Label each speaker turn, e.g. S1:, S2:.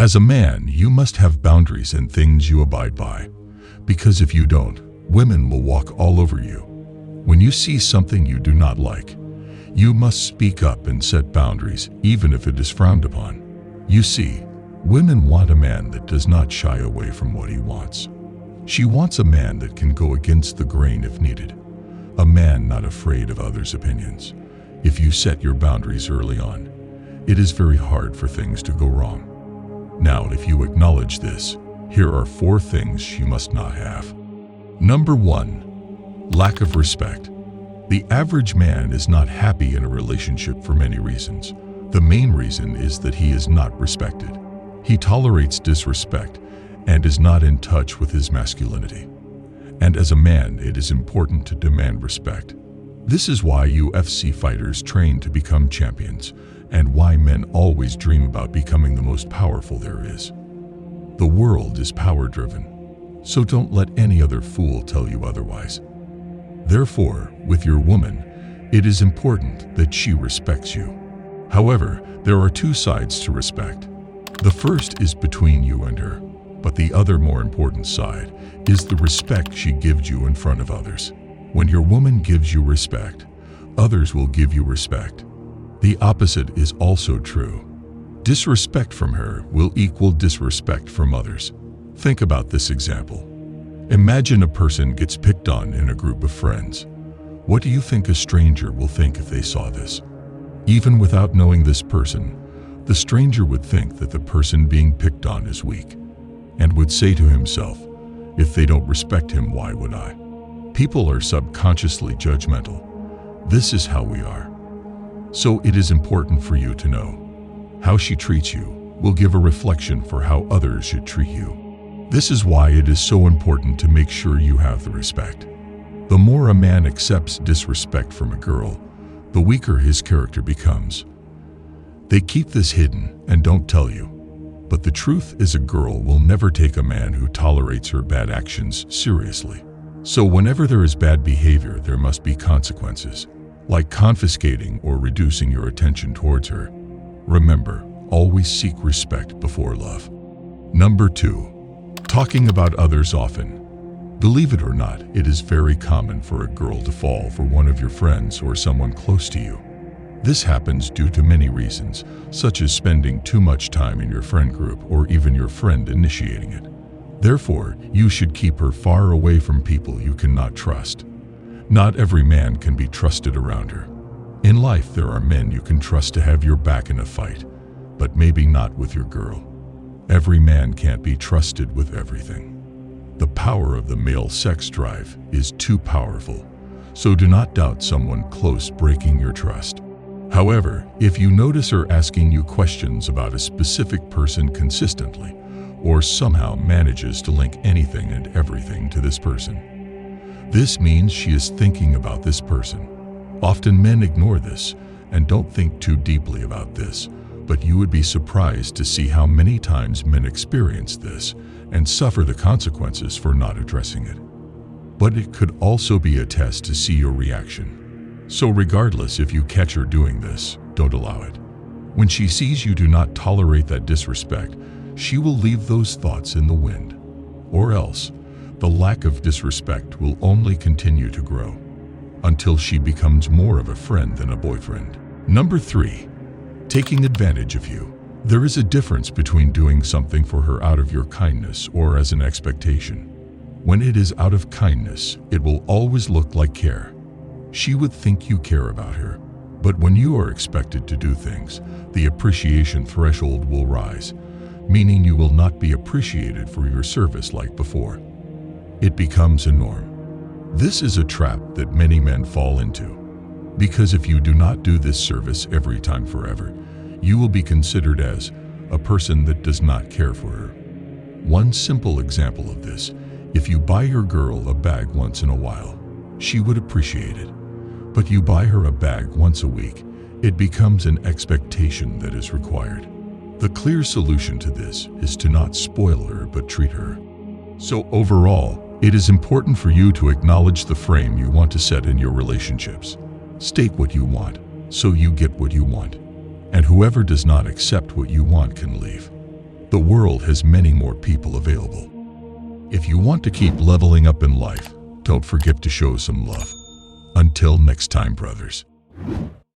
S1: As a man, you must have boundaries and things you abide by, because if you don't, women will walk all over you. When you see something you do not like, you must speak up and set boundaries, even if it is frowned upon. You see, women want a man that does not shy away from what he wants. She wants a man that can go against the grain if needed, a man not afraid of others' opinions. If you set your boundaries early on, it is very hard for things to go wrong. Now, if you acknowledge this, here are 4 things you must not have. Number 1, lack of respect. The average man is not happy in a relationship for many reasons. The main reason is that he is not respected. He tolerates disrespect and is not in touch with his masculinity. And as a man, it is important to demand respect. This is why UFC fighters train to become champions, and why men always dream about becoming the most powerful there is. The world is power-driven, so don't let any other fool tell you otherwise. Therefore, with your woman, it is important that she respects you. However, there are 2 sides to respect. The first is between you and her, but the other more important side is the respect she gives you in front of others. When your woman gives you respect, others will give you respect. The opposite is also true. Disrespect from her will equal disrespect from others. Think about this example. Imagine a person gets picked on in a group of friends. What do you think a stranger will think if they saw this? Even without knowing this person, the stranger would think that the person being picked on is weak, and would say to himself, if they don't respect him, why would I? People are subconsciously judgmental. This is how we are. So it is important for you to know how she treats you will give a reflection for how others should treat you. This is why it is so important to make sure you have the respect. The more a man accepts disrespect from a girl, the weaker his character becomes. They keep this hidden and don't tell you. But the truth is, a girl will never take a man who tolerates her bad actions seriously. So whenever there is bad behavior, there must be consequences, like confiscating or reducing your attention towards her. Remember, always seek respect before love. Number 2, talking about others often. Believe it or not, it is very common for a girl to fall for one of your friends or someone close to you. This happens due to many reasons, such as spending too much time in your friend group or even your friend initiating it. Therefore, you should keep her far away from people you cannot trust. Not every man can be trusted around her. In life, there are men you can trust to have your back in a fight, but maybe not with your girl. Every man can't be trusted with everything. The power of the male sex drive is too powerful, so do not doubt someone close breaking your trust. However, if you notice her asking you questions about a specific person consistently, or somehow manages to link anything and everything to this person, this means she is thinking about this person. Often men ignore this and don't think too deeply about this, but you would be surprised to see how many times men experience this and suffer the consequences for not addressing it. But it could also be a test to see your reaction. So regardless if you catch her doing this, don't allow it. When she sees you do not tolerate that disrespect, she will leave those thoughts in the wind. Or else, the lack of disrespect will only continue to grow until she becomes more of a friend than a boyfriend. Number 3, taking advantage of you. There is a difference between doing something for her out of your kindness or as an expectation. When it is out of kindness, it will always look like care. She would think you care about her. But when you are expected to do things, the appreciation threshold will rise, meaning you will not be appreciated for your service like before. It becomes a norm. This is a trap that many men fall into, because if you do not do this service every time forever, you will be considered as a person that does not care for her. One simple example of this, if you buy your girl a bag once in a while, she would appreciate it. But you buy her a bag once a week, it becomes an expectation that is required. The clear solution to this is to not spoil her but treat her. So overall, it is important for you to acknowledge the frame you want to set in your relationships. State what you want, so you get what you want. And whoever does not accept what you want can leave. The world has many more people available. If you want to keep leveling up in life, don't forget to show some love. Until next time, brothers.